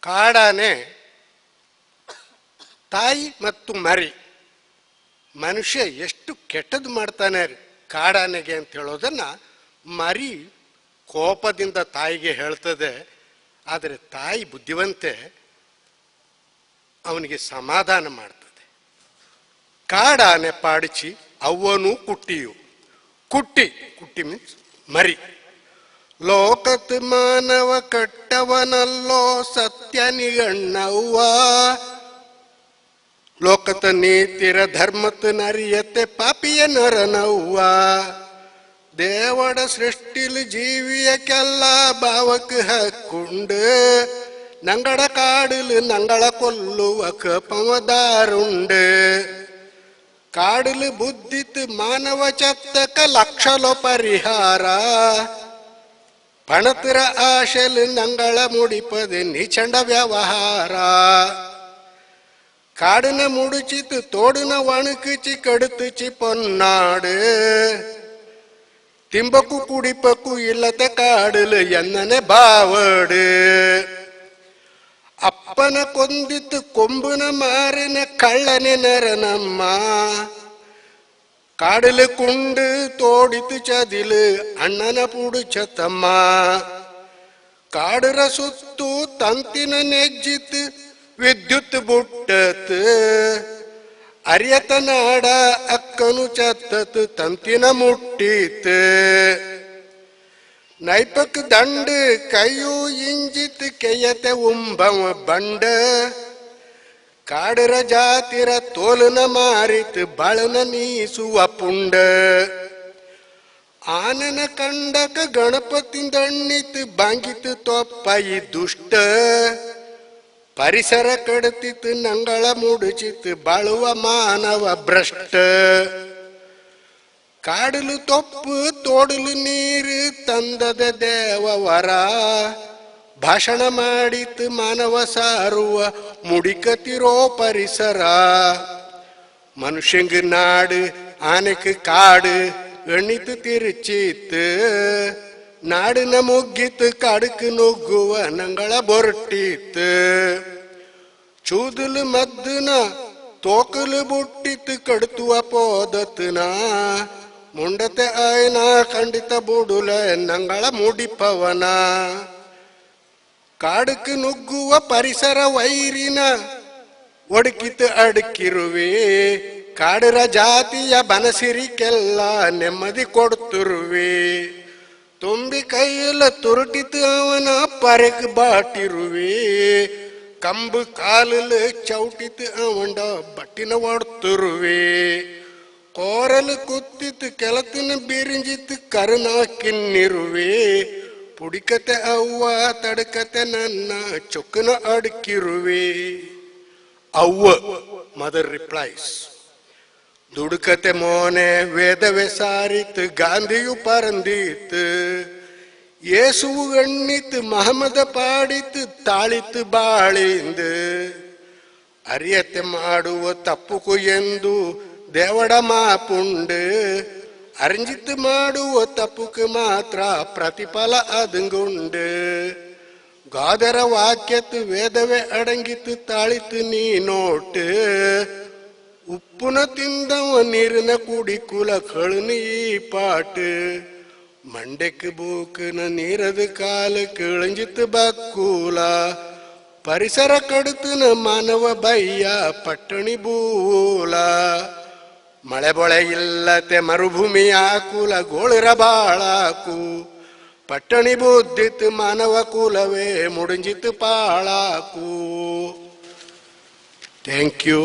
ಕಾಡಾನೆ ತಾಯಿ ಮತ್ತು ಮರಿ ಮನುಷ್ಯ ಎಷ್ಟು ಕೆಟ್ಟದ್ದು ಮಾಡ್ತಾನೆ ಕಾಡಾನೆಗೆ ಅಂತ ಹೇಳೋದನ್ನು ಮರಿ ಕೋಪದಿಂದ ತಾಯಿಗೆ ಹೇಳ್ತದೆ. ಆದರೆ ತಾಯಿ ಬುದ್ಧಿವಂತೆ, ಅವನಿಗೆ ಸಮಾಧಾನ ಮಾಡ್ತದೆ. ಕಾಡಾನೆ ಪಾಡಿಸಿ ಅವ್ವನು ಕುಟ್ಟಿಯು. ಕುಟ್ಟಿ ಮೀನ್ಸ್ ಮರಿ. ಲೋಕತ್ ಮಾನವ ಕಟ್ಟವನಲ್ಲೋ ಸತ್ಯ ನಿಗಣ್ಣವ್ವ. ಲೋಕತ ನೀತಿರ ಧರ್ಮತ್ ನರಿಯತೆ ಪಾಪಿಯ ನರನವ್ವ. ದೇವಡ ಸೃಷ್ಟಿಲು ಜೀವಿಯಕ್ಕೆಲ್ಲ ಭಾವಕ್ಕೆ ಹಕ್ಕುಂಡು. ನಂಗಡ ಕಾಡಲು ನಂಗಳ ಕೊಲ್ಲುವ ಕಪಮದಾರುಂಡು. ಕಾಡಲು ಬುದ್ಧಿತ್ ಮಾನವ ಚತ್ತಕ ಲಕ್ಷಲೋ ಪರಿಹಾರ. ಪಣತರ ಆಶಲು ನಂಗಳ ಮುಡಿಪದೆ ನಿಚಂಡ ವ್ಯವಹಾರ. ಕಾಡಿನ ಮುಡುಚಿತು ತೋಡಿನ ಒಣಕಿಚಿ ಕಡುತುಚಿ ಪೊನ್ನಾಡು. ತಿಂಬಕು ಕುಡಿಪಕು ಇಲ್ಲತೆ ಕಾಡಲು ಎನ್ನನೆ ಬಾವಡು. ಅಪ್ಪನ ಕೊಂದಿತ್ತು ಕೊಂಬುನ ಮಾರಿನ ಕಳ್ಳನೆ ನರನಮ್ಮ. ಕಾಡಲು ಕುಂಡು ತೋಡಿತು ಚದಿಲು ಅಣ್ಣನ ಪುಡುಚತಮ್ಮ. ಕಾಡರ ಸುತ್ತು ತಂತಿನ ನೆಜ್ಜಿತು ವಿದ್ಯುತ್ ಬುಟ್ಟತ್. ಅರಿಯತ ನಾಡ ಅಕ್ಕನು ಚತ್ತತ್ ತಂತಿನ ಮುಟ್ಟಿತ್. ನೈಪಕ್ ದಂಡ ಕೈಯು ಇಂಜಿತ್ ಕೆಯ್ಯತೆ ಉಂಬವ ಬಂಡ. ಕಾಡರ ಜಾತಿರ ತೋಲನ ಮಾರಿತ್ ಬಳನ ನೀಸುವ ಪುಂಡ. ಆನನ ಕಂಡಕ ಗಣಪತಿಂದಣ್ಣಿತ್ ಬಾಂಗಿತ್ ತೊಪ್ಪಯಿ ದುಷ್ಟ. ಪರಿಸರ ಕಡತಿತ್ ನಂಗಳ ಮುಡುಚಿತ್ ಬಾಳುವ ಮಾನವ ಭ್ರಷ್ಟ. ಕಾಡಲು ತೊಪ್ಪು ತೋಡಲು ನೀರು ತಂದದ ದೇವವರ. ಭಾಷಣ ಮಾಡಿತ್ ಮಾನವ ಸಾರುವ ಮುಡಿಕತಿರೋ ಪರಿಸರ. ಮನುಷ್ಯಂಗ ನಾಡು ಆನೆಕ್ ಕಾಡು ಎಣ್ಣಿತು ತಿರುಚಿತ್. ನಾಡಿನ ಮುಗ್ಗಿತ್ ಕಾಡಕ್ ನುಗ್ಗುವ ನಂಗಳ ಬೊರಟಿತ್. ಚೂದಲು ಮದ್ದನ ತೋಕಲು ಬುಟ್ಟಿತ್ ಕಡ್ತುವ ಪೋದತ್ನ. ಮುಂಡತೆ ಆಯ್ನ ಖಂಡಿತ ಬುಡುಲ ನಂಗಳ ಮುಡಿಪವನ. ಕಾಡಕ್ ನುಗ್ಗುವ ಪರಿಸರ ವೈರಿನ ಒಡಕಿತ್ ಅಡಕಿರುವೆ. ಕಾಡರ ಜಾತಿಯ ಬನಸಿರಿಕೆಲ್ಲ ನೆಮ್ಮದಿ ಕೊಡ್ತಿರುವೆ. ತುಂಬಿ ಕೈಯಲ್ಲ ತುರುಟಿತು ಅವನ ಪರಕ್ ಬಾಟಿರುವೆ. ಕಂಬು ಕಾಲಲು ಚೌಟಿತು ಅವಂಡ ಬಟ್ಟಿನ ಒಡ್ತಿರುವೆ. ಕೋರಲು ಕುತ್ತಿತ್ತು ಕೆಲತಿನ ಬಿರಿಂಜಿತ್ತು ಕರುನ ಕಿನ್ನಿರುವೆ. ಪುಡಿಕತೆ ಅವ್ವ ತಡಕತೆ ನನ್ನ ಚೊಕ್ಕನ ಅಡಕಿರುವೆ. ಅವ್ವ ಮದರ್ ರಿಪ್ಲೈಸ್. ದುಡುಕತೆ ಮೋನೆ ವೇದವೇ ಸಾರಿತ್ ಗಾಂಧಿಯು ಪರಂದಿತ್. ಯೇಸುವು ಎಣ್ಣಿತ್ ಮಹಮ್ಮದ ಪಾಡಿತ್ ತಾಳಿತ್ ಬಾಳಿಂದ. ಅರಿಯತೆ ಮಾಡುವ ತಪ್ಪುಕು ಎಂದು ದೇವಡ ಮಾಪುಂಡು. ಅರಂಜಿತ್ ಮಾಡುವ ತಪ್ಪುಕು ಮಾತ್ರ ಪ್ರತಿಫಲ ಅದಂಗುಂಡು. ಗಾದರ ವಾಕ್ಯತ್ ವೇದವೇ ಅಡಂಗಿತ್ತು ತಾಳಿತು ನೀ ನೋಟ್. ಉಪ್ಪುನ ತಿಂದವ ನೀರಿನ ಕುಡಿ ಕುಲ ಕಳುನಿ ಈ ಪಾಟ್. ಮಂಡೆಕ್ ಬೂಕನ ನೀರದ ಕಾಲ ಕೆಳಂಜಿತ್ ಬಕ್ಕೂಲ. ಪರಿಸರ ಕಡುತನ ಮಾನವ ಬಯ್ಯ ಪಟ್ಟಣಿ ಬೂಲ. ಮಳೆ ಬೊಳೆ ಇಲ್ಲತೆ ಮರುಭೂಮಿಯ ಕುಲ ಗೋಳಿರ ಬಾಳಾಕು. ಪಟ್ಟಣಿ ಬುದ್ಧಿತ್ ಮಾನವ ಕುಲವೇ ಮುಡಿಂಜಿತ್ ಪಾಳಾಕು. Thank you.